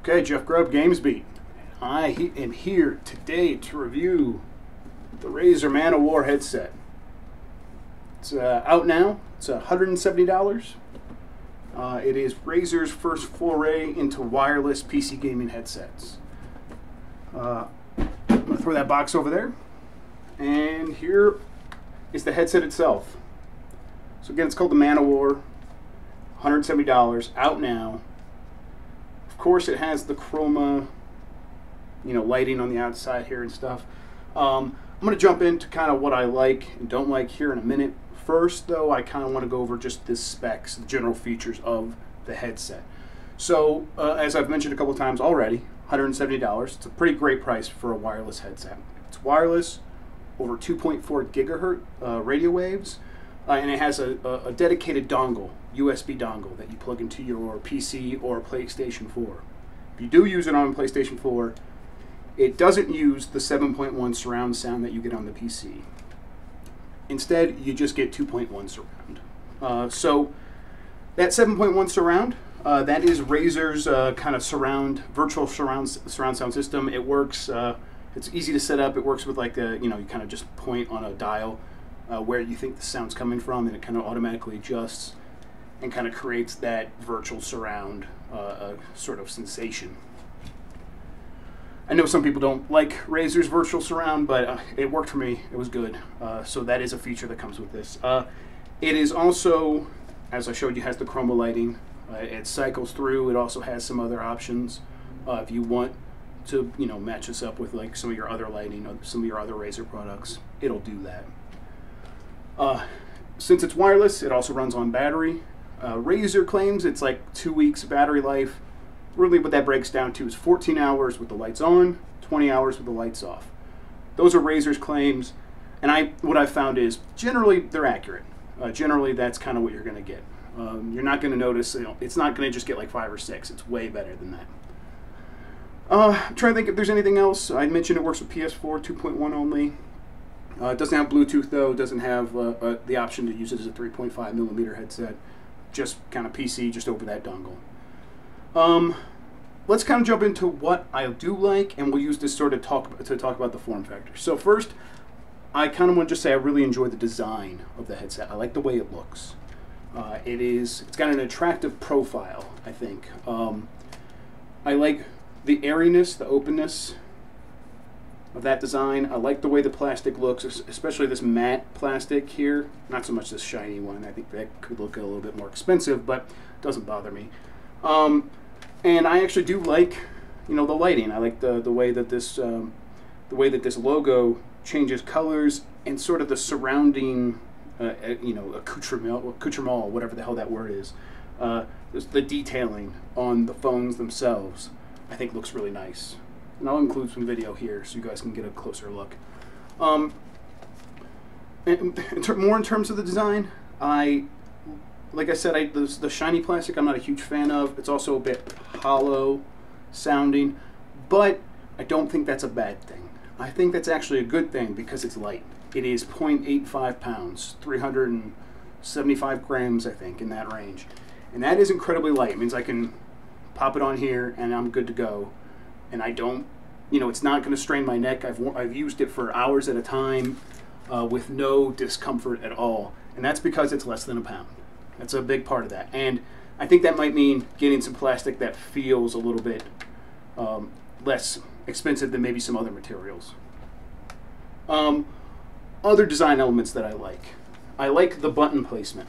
Okay, Jeff Grubb, GamesBeat. I am here today to review the Razer Man of War headset. It's out now. It's $170. It is Razer's first foray into wireless PC gaming headsets. I'm going to throw that box over there. And here is the headset itself. So again, it's called the Man of War. $170, out now. Of course, it has the Chroma, lighting on the outside here and stuff. I'm going to jump into kind of what I like and don't like here in a minute. First, though, I kind of want to go over just the specs, the general features of the headset. So, as I've mentioned a couple of times already, $170. It's a pretty great price for a wireless headset. It's wireless, over 2.4 gigahertz radio waves, and it has a dedicated dongle, USB dongle, that you plug into your PC or PlayStation 4. If you do use it on PlayStation 4, it doesn't use the 7.1 surround sound that you get on the PC. Instead, you just get 2.1 surround. So that 7.1 surround, that is Razer's kind of virtual surround sound system. It works. It's easy to set up. It works with you kind of just point on a dial where you think the sound's coming from, and it kind of automatically adjusts and kind of creates that virtual surround sort of sensation. I know some people don't like Razer's virtual surround, but it worked for me. It was good. So that is a feature that comes with this. It is also, as I showed you, has the Chroma Lighting. It cycles through. It also has some other options if you want to, match this up with like some of your other lighting or some of your other Razer products. It'll do that. Since it's wireless, it also runs on battery. Razer claims it's like 2 weeks battery life. Really what that breaks down to is 14 hours with the lights on, 20 hours with the lights off. Those are Razer's claims, and what I've found is generally they're accurate. Generally that's kind of what you're going to get. You're not going to notice, it's not going to just get like 5 or 6. It's way better than that. I'm trying to think if there's anything else. I mentioned it works with PS4 2.1 only. It doesn't have Bluetooth though. It doesn't have the option to use it as a 3.5mm headset. Just kind of PC, just over that dongle. Let's kind of jump into what I do like, and we'll use this sort of talk about the form factor. So first, I kind of want to just say I really enjoy the design of the headset. I like the way it looks. It's got an attractive profile, I think. I like the airiness, the openness of that design. I like the way the plastic looks, especially this matte plastic here. Not so much this shiny one. I think that could look a little bit more expensive, but it doesn't bother me. And I actually do like, the lighting. I like the way that this logo changes colors and sort of the surrounding, accoutrement, whatever the hell that word is. The detailing on the phones themselves, I think looks really nice. And I'll include some video here so you guys can get a closer look. More in terms of the design, like I said, the shiny plastic I'm not a huge fan of. It's also a bit hollow sounding, but I don't think that's a bad thing. I think that's actually a good thing because it's light. It is 0.85 pounds, 375 grams, I think, in that range. And that is incredibly light. It means I can pop it on here and I'm good to go. And I don't, it's not going to strain my neck. I've used it for hours at a time with no discomfort at all. And that's because it's less than a pound. That's a big part of that. And I think that might mean getting some plastic that feels a little bit less expensive than maybe some other materials. Other design elements that I like the button placement.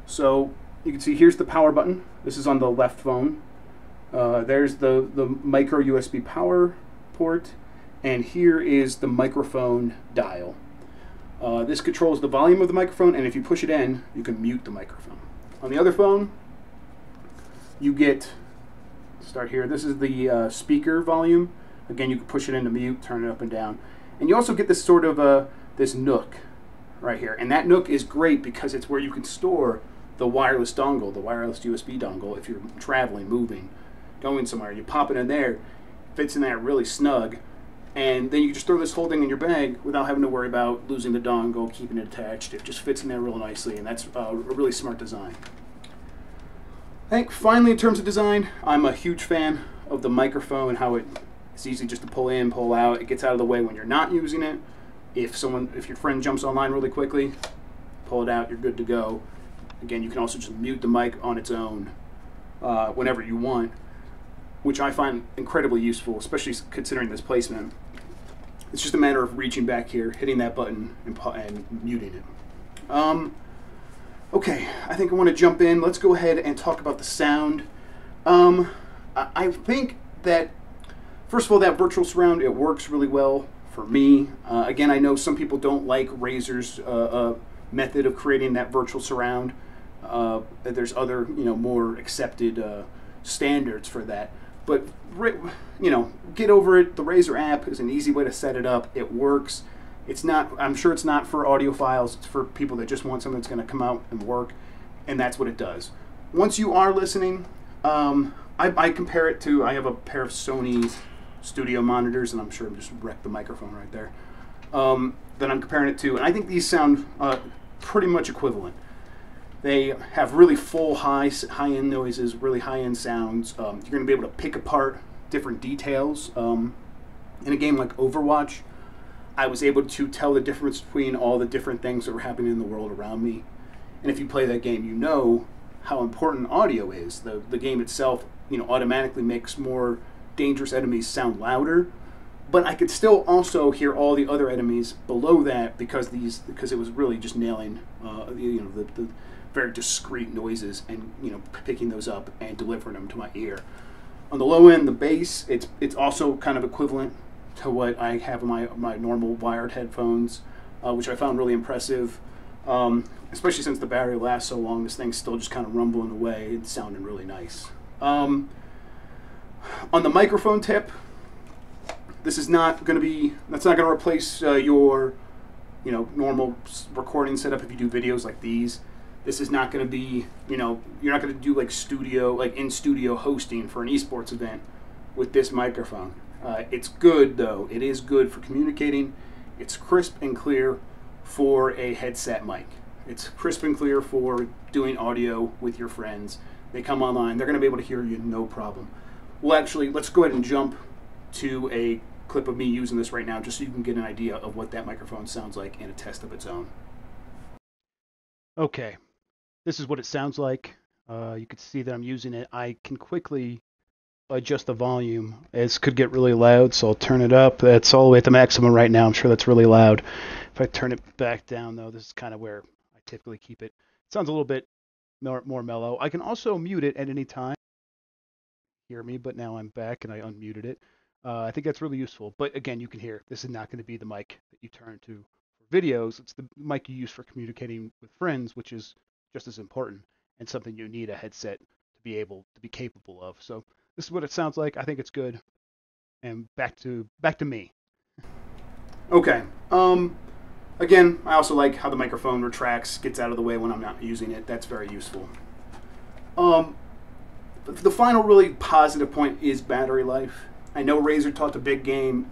So you can see here's the power button. This is on the left phone. There's the micro USB power port, and here is the microphone dial. This controls the volume of the microphone, and if you push it in, you can mute the microphone. On the other phone, you get, start here, this is the speaker volume. Again, you can push it into mute, turn it up and down. And you also get this sort of, this nook right here. And that nook is great because it's where you can store the wireless dongle, the wireless USB dongle, if you're traveling, moving, going somewhere. You pop it in there, fits in there really snug, and then you can just throw this whole thing in your bag without having to worry about losing the dongle, keeping it attached. It just fits in there real nicely, and that's a really smart design. I think finally, in terms of design, I'm a huge fan of the microphone, how it's easy just to pull in, pull out. It gets out of the way when you're not using it. If your friend jumps online really quickly, pull it out, you're good to go. Again, you can also just mute the mic on its own whenever you want, which I find incredibly useful, especially considering this placement. It's just a matter of reaching back here, hitting that button, and muting it. Okay, I think I want to jump in. Let's go ahead and talk about the sound. I think that, first of all, that virtual surround, it works really well for me. Again, I know some people don't like Razer's method of creating that virtual surround. There's other, more accepted standards for that. But, get over it. The Razer app is an easy way to set it up. It works. It's not, I'm sure it's not for audiophiles. It's for people that just want something that's going to come out and work, and that's what it does. Once you are listening, I compare it to, I have a pair of Sony studio monitors, and I'm sure I just wrecked the microphone right there, that I'm comparing it to, and I think these sound pretty much equivalent. They have really full high-end noises, really high-end sounds. You're going to be able to pick apart different details. In a game like Overwatch, I was able to tell the difference between all the different things that were happening in the world around me. And if you play that game, you know how important audio is. The game itself, automatically makes more dangerous enemies sound louder, but I could still also hear all the other enemies below that because it was really just nailing the very discrete noises and picking those up and delivering them to my ear. On the low end, the bass, it's also kind of equivalent to what I have in my normal wired headphones, which I found really impressive. Especially since the battery lasts so long, this thing's still just kind of rumbling away. It's sounding really nice. On the microphone tip, this is not going to replace your normal recording setup if you do videos like these. This is not going to be, you're not going to do like in-studio hosting for an esports event with this microphone. It's good, though. It is good for communicating. It's crisp and clear for a headset mic. It's crisp and clear for doing audio with your friends. They come online. They're going to be able to hear you no problem. Well, actually, let's go ahead and jump to a clip of me using this right now just so you can get an idea of what that microphone sounds like in a test of its own. Okay, this is what it sounds like. You can see that I'm using it. I can quickly adjust the volume. It could get really loud, so I'll turn it up. That's all the way at the maximum right now. I'm sure that's really loud. If I turn it back down, though, this is kind of where I typically keep it. It sounds a little bit more mellow. I can also mute it at any time. Hear me, but now I'm back and I unmuted it. I think that's really useful. But again, you can hear this is not going to be the mic that you turn to for videos. It's the mic you use for communicating with friends, which is just as important and something you need a headset to be capable of. So this is what it sounds like. I think it's good. And back to me. Okay. Again, I also like how the microphone retracts, gets out of the way when I'm not using it. That's very useful. The final really positive point is battery life. I know Razer talked a big game,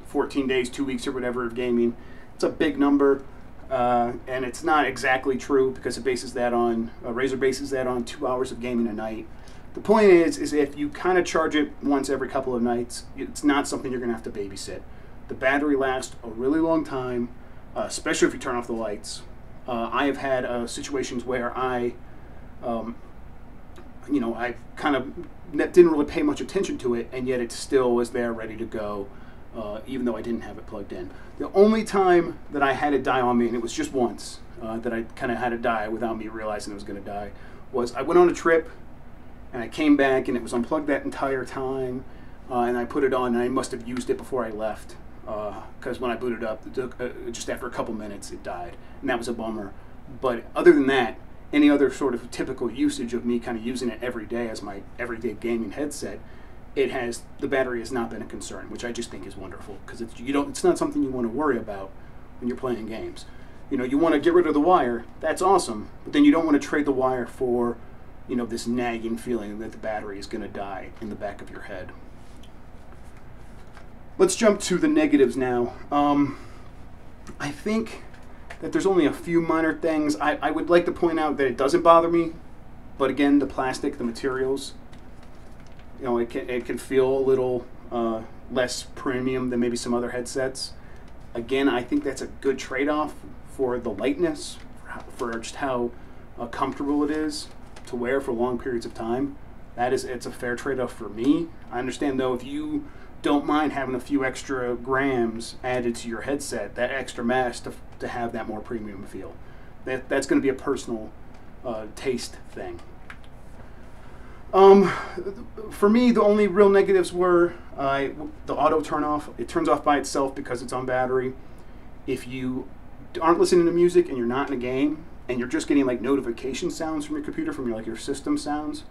14 days, 2 weeks or whatever of gaming. It's a big number, and it's not exactly true because it bases that on, Razer bases that on 2 hours of gaming a night. The point is if you kind of charge it once every couple of nights, it's not something you're going to have to babysit. The battery lasts a really long time, especially if you turn off the lights. I have had situations where I kind of didn't really pay much attention to it, and yet it still was there ready to go, even though I didn't have it plugged in. The only time that I had it die on me, and it was just once, that I kind of had it die without me realizing it was going to die, was I went on a trip, and I came back, and it was unplugged that entire time, and I put it on, and I must have used it before I left, because when I booted up, it took, just after a couple minutes, it died, and that was a bummer. But other than that, any other sort of typical usage of me kind of using it every day as my everyday gaming headset, the battery has not been a concern, which I just think is wonderful, because it's not something you want to worry about when you're playing games. You want to get rid of the wire, that's awesome, but then you don't want to trade the wire for, this nagging feeling that the battery is going to die in the back of your head. Let's jump to the negatives now. I think that there's only a few minor things. I would like to point out that it doesn't bother me but again, the plastic, the materials, you know, it can feel a little less premium than maybe some other headsets. Again, I think that's a good trade-off for the lightness, for just how comfortable it is to wear for long periods of time. It's a fair trade-off for me. I understand though, if you don't mind having a few extra grams added to your headset, that extra mass to have that more premium feel. That's going to be a personal taste thing. For me, the only real negatives were the auto turn off. It turns off by itself because it's on battery. If you aren't listening to music and you're not in a game and you're just getting like notification sounds from your computer, from your system sounds,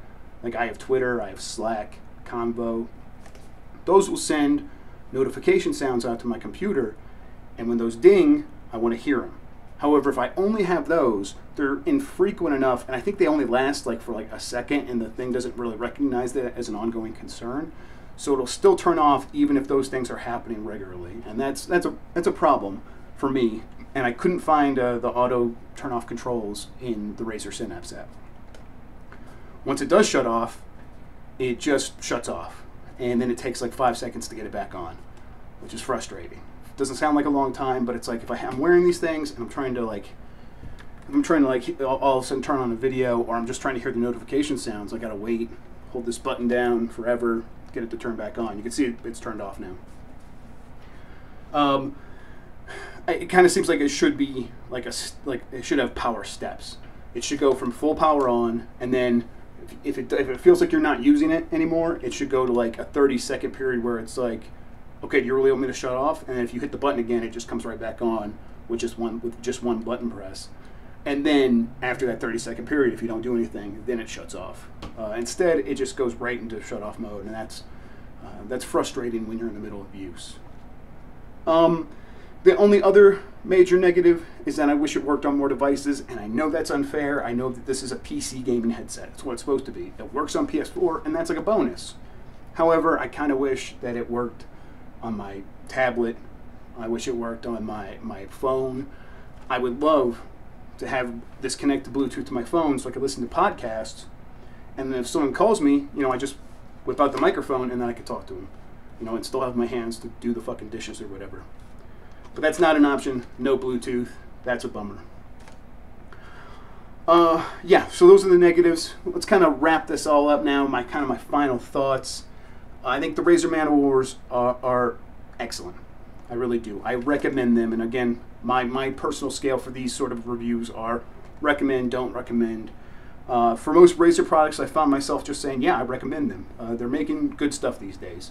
like I have Twitter, I have Slack, Convo, those will send notification sounds out to my computer, and when those ding, I want to hear them. However, if I only have those, they're infrequent enough, and I think they only last for a second, and the thing doesn't really recognize that as an ongoing concern. So it'll still turn off even if those things are happening regularly, and that's a problem for me. And I couldn't find the auto turn off controls in the Razer Synapse app. Once it does shut off, it just shuts off, and then it takes like 5 seconds to get it back on, which is frustrating. Doesn't sound like a long time, but it's like if I'm wearing these things and I'm trying to all of a sudden turn on a video, or I'm just trying to hear the notification sounds, I gotta wait, hold this button down forever, get it to turn back on. You can see it's turned off now. It kind of seems like it should be it should have power steps. It should go from full power on, and then if it feels like you're not using it anymore, it should go to like a 30-second period where it's like, okay, do you really want me to shut off? And then if you hit the button again, it just comes right back on with just one button press. And then after that 30-second period, if you don't do anything, then it shuts off. Instead, it just goes right into shut off mode, and that's frustrating when you're in the middle of use. The only other major negative is that I wish it worked on more devices, and I know that's unfair. I know that this is a PC gaming headset. It's what it's supposed to be. It works on PS4, and that's like a bonus. However, I kind of wish that it worked on my tablet. I wish it worked on my phone. I would love to have this connect to Bluetooth to my phone so I could listen to podcasts, and then if someone calls me, I just whip out the microphone and then I could talk to them, and still have my hands to do the fucking dishes or whatever. But that's not an option. No Bluetooth. That's a bummer. Yeah, so those are the negatives. Let's kind of wrap this all up now. My final thoughts. I think the Razer Man-O-Wars are excellent. I really do. I recommend them. And again, my personal scale for these sort of reviews are recommend, don't recommend. For most Razer products, I found myself just saying, yeah, I recommend them. They're making good stuff these days.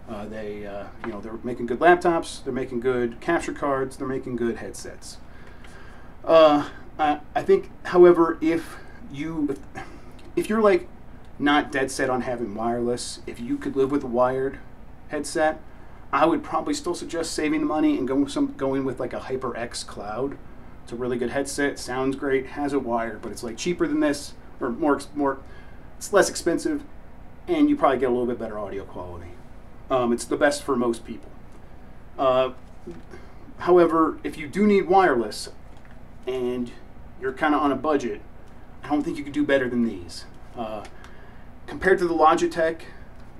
They're making good laptops. They're making good capture cards. They're making good headsets. I think, however, if you're like not dead set on having wireless, if you could live with a wired headset, I would probably still suggest saving the money and going with like a HyperX Cloud. It's a really good headset. Sounds great. Has it wired, but it's like cheaper than this, or more. It's less expensive, and you probably get a little bit better audio quality. It's the best for most people. However, if you do need wireless and you're kind of on a budget, I don't think you could do better than these. Compared to the Logitech,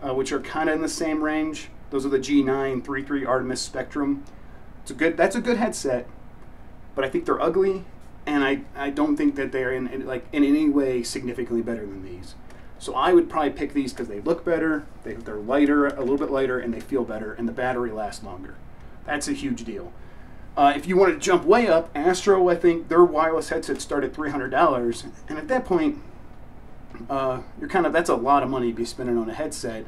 which are kind of in the same range, those are the G933 Artemis Spectrum. That's a good headset, but I think they're ugly, and I don't think that they're in any way significantly better than these. So I would probably pick these because they look better, they're lighter, a little bit lighter, and they feel better, and the battery lasts longer. That's a huge deal. If you want to jump way up, Astro, I think their wireless headsets start at $300, and at that point, that's a lot of money to be spending on a headset.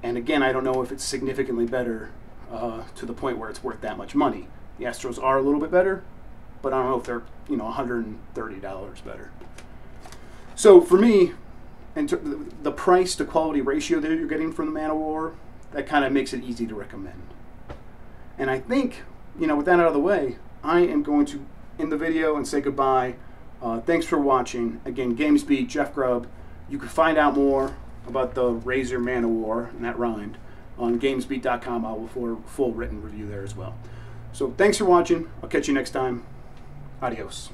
And again, I don't know if it's significantly better to the point where it's worth that much money. The Astros are a little bit better, but I don't know if they're $130 better. So for me, and the price to quality ratio that you're getting from the Man-O-War, that kind of makes it easy to recommend. And I think, with that out of the way, I am going to end the video and say goodbye. Thanks for watching. Again, GamesBeat, Jeff Grubb. You can find out more about the Razer Man-O-War, and that rhymed, on GamesBeat.com. I'll have a full written review there as well. So thanks for watching. I'll catch you next time. Adios.